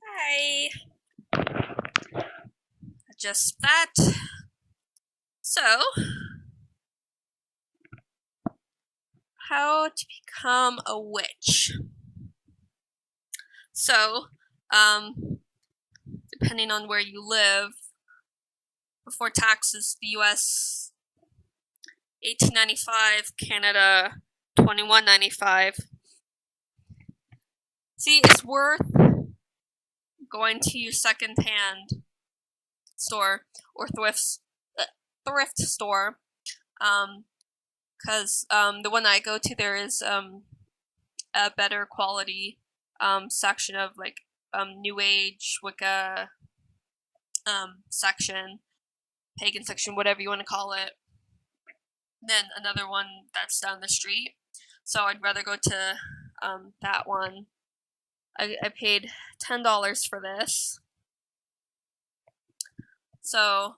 Hi. Just that. So, how to become a witch? So, um, depending on where you live, before taxes, the U.S. $18.95, Canada $21.95. See, it's worth going to your secondhand store or thrift store, because the one I go to there is a better quality section of like New Age, Wicca section, pagan section, whatever you want to call it, than another one that's down the street. So I'd rather go to that one. I paid $10 for this. So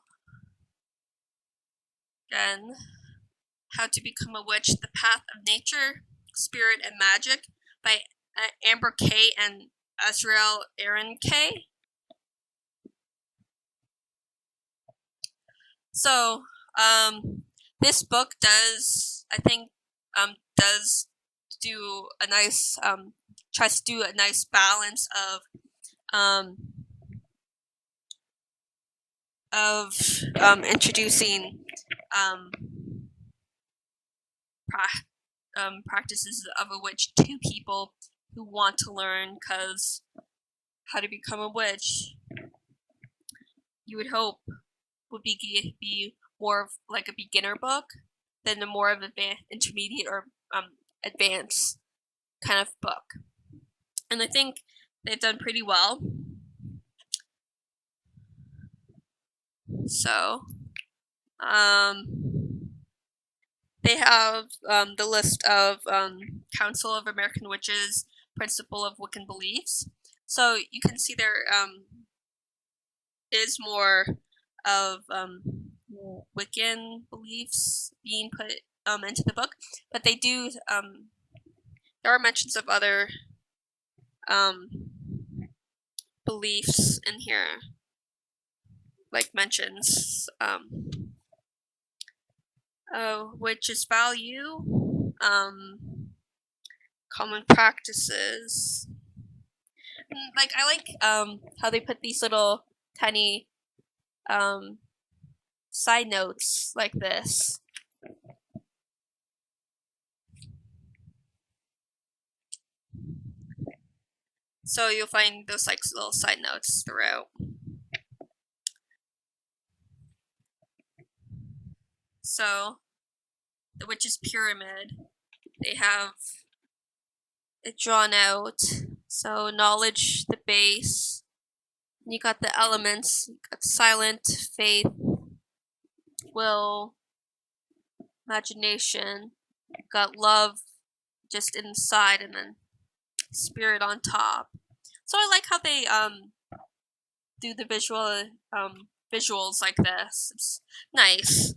again, How to Become a Witch: The Path of Nature, Spirit and Magic by Amber K. and Azrael Aaron K. So, this book does, I think, does do a nice, tries to do a nice balance um, introducing, um, practices of a witch to people who want to learn, because How to Become a Witch, you would hope, would be more of like a beginner book than a more of an intermediate or advanced kind of book. And I think they've done pretty well. So, they have the list of Council of American Witches, Principle of Wiccan Beliefs. So you can see there is more of Wiccan beliefs being put into the book, but they do. There are mentions of other beliefs in here, like mentions witches' value, common practices. Like I like how they put these little tiny side notes like this. So you'll find those like little side notes throughout. So the witch's pyramid, they have it drawn out. So knowledge, the base. And you got the elements. You got silent, faith, will, imagination. You got love just inside, and then spirit on top. So I like how they do the visuals like this. It's nice.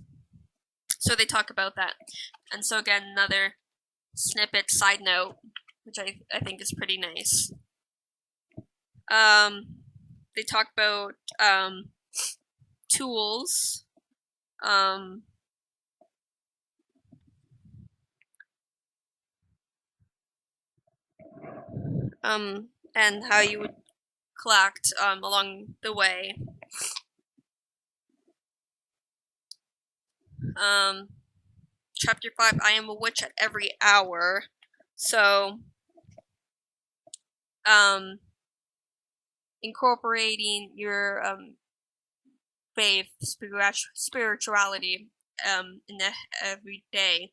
So they talk about that. And so again, another snippet side note, which I think is pretty nice. They talk about tools. And how you would collect along the way. Chapter 5, I am a witch at every hour. So, incorporating your faith, spirituality in the everyday,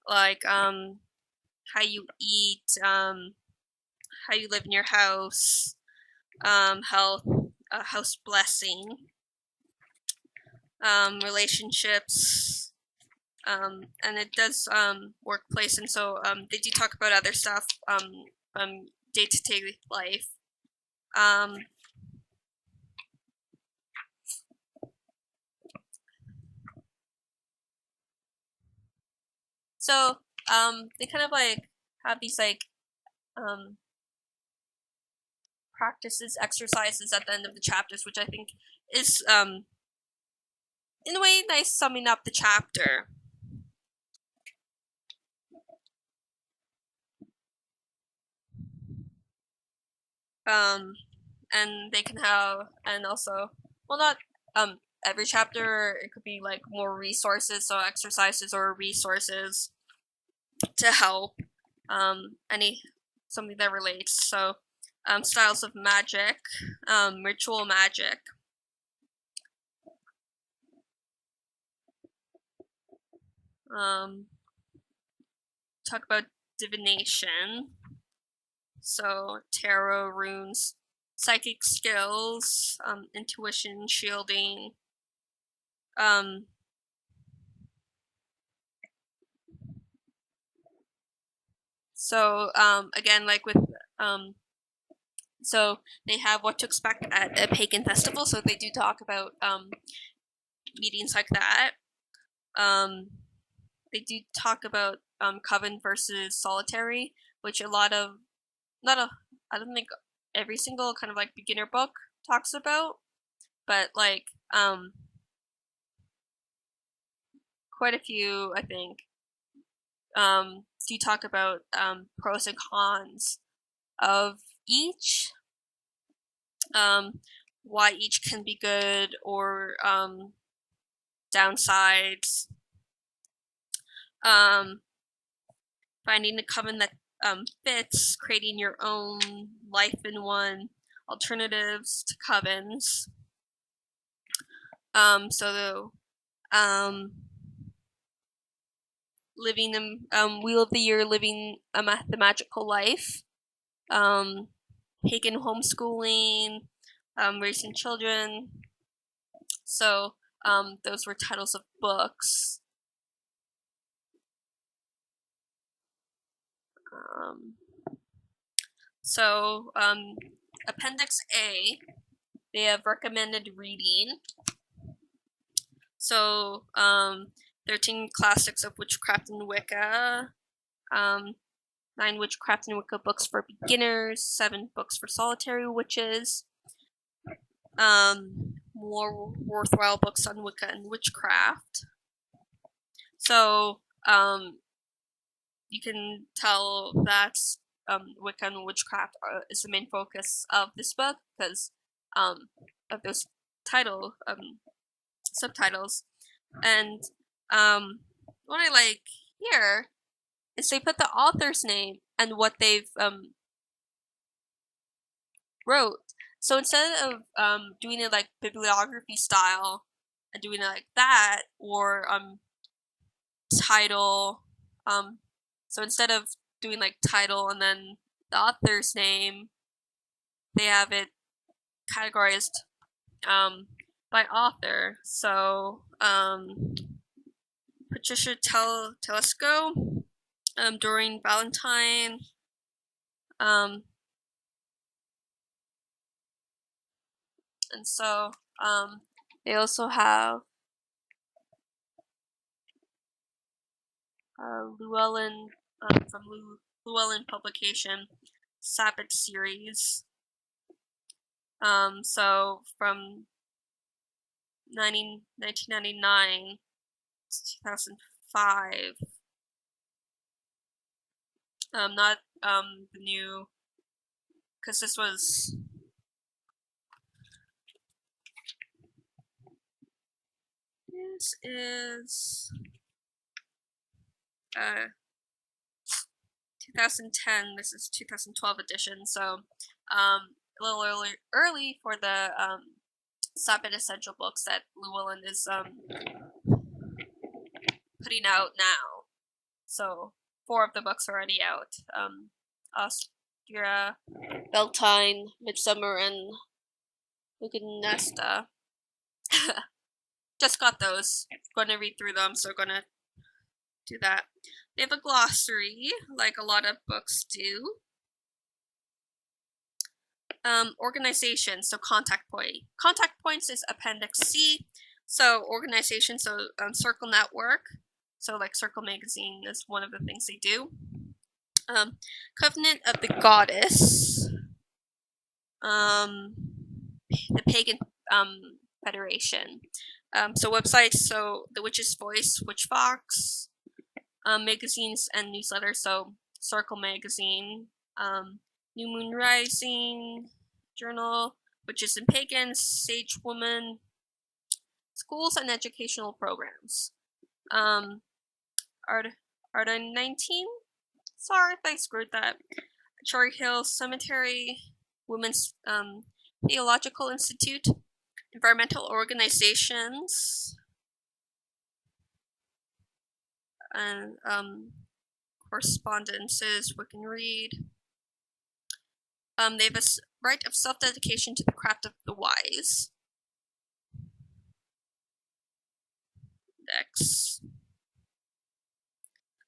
like how you eat, how you live in your house, health, house blessing, relationships, and it does workplace, and so they do talk about other stuff, day-to-day life. So they kind of like have these like practices, exercises at the end of the chapters, which I think is, in a way, nice summing up the chapter. And they can have, and also, well, not every chapter, it could be like more resources, so exercises or resources to help something that relates. So styles of magic, ritual magic. Talk about divination. So tarot, runes, psychic skills, intuition, shielding. So again, like with so they have what to expect at a pagan festival. So they do talk about meetings like that. They do talk about coven versus solitary, which a lot of I don't think every single kind of like beginner book talks about, but like quite a few, I think, do talk about pros and cons of each, why each can be good or downsides, finding the coven that fits, creating your own life in one, alternatives to covens. Living the Wheel of the Year, living the magical life, pagan homeschooling, raising children. So those were titles of books. Appendix A, they have recommended reading. So 13 classics of witchcraft and Wicca, 9 witchcraft and Wicca books for beginners, 7 books for solitary witches, more worthwhile books on Wicca and witchcraft. So you can tell that Wicca and witchcraft is the main focus of this book because of those subtitles. And what I like here is they put the author's name and what they've wrote. So instead of doing it like bibliography style and doing it like that, or title, so instead of doing like title and then the author's name, they have it categorized by author. So Patricia Telesco, Doreen Valentine, and so they also have Llewellyn from Llewellyn Publication, Sabbath series. So from 1999 to 2005. Not the new, because this was this is 2010. This is 2012 edition. So a little early for the Sabbath essential books that Llewellyn is putting out now. So 4 of the books are already out. Austria, Beltane, Midsummer, and Luganesta. Just got those. Going to read through them, so going to do that. They have a glossary, like a lot of books do. Organization, so contact point. Contact points is Appendix C. So organization, so Circle Network. So like Circle Magazine is one of the things they do. Covenant of the Goddess. the Pagan Federation. So websites, so The Witch's Voice, Witch Fox, magazines and newsletters, so Circle Magazine, New Moon Rising Journal, Witches and Pagans, Sage Woman, schools and educational programs. Arda 19? Sorry if I screwed that. Cherry Hill Cemetery, Women's Theological Institute, environmental organizations, and correspondences we can read. They have a right of self-dedication to the craft of the wise. Dex.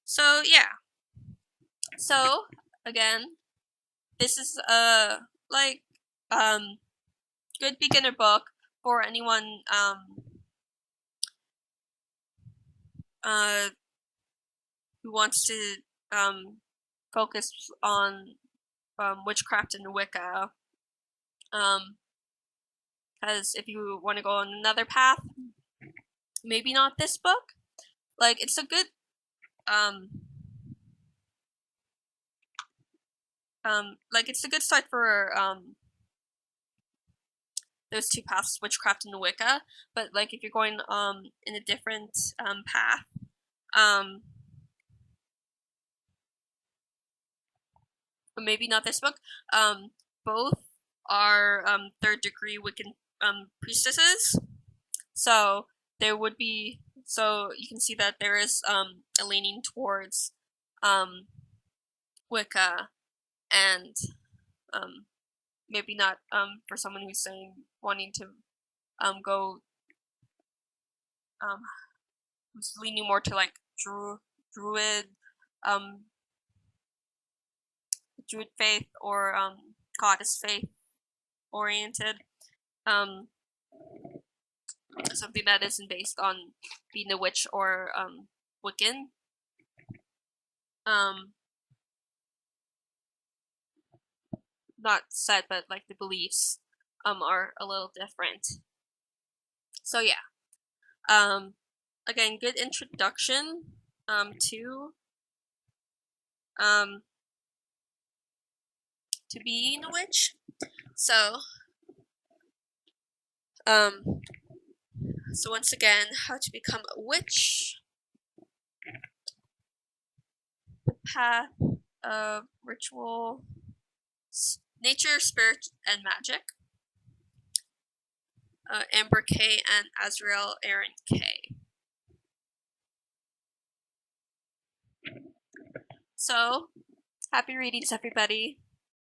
So yeah. So again, this is a good beginner book for anyone who wants to focus on witchcraft and Wicca. Because if you want to go on another path, maybe not this book. Like, it's a good it's a good start for those two paths, witchcraft and Wicca. But like, if you're going in a different path, maybe not this book. Both are third degree Wiccan priestesses, so there would be, so you can see that there is a leaning towards Wicca, and maybe not for someone who's saying wanting to go who's leaning more to like druid druid faith or goddess faith oriented, something that isn't based on being a witch or Wiccan. Not said, but like the beliefs are a little different. So yeah. Again, good introduction to being a witch. So so once again, how to become a witch. The path of ritual, nature, spirit, and magic. Amber K and Azrael Aaron K. So, happy readings, everybody.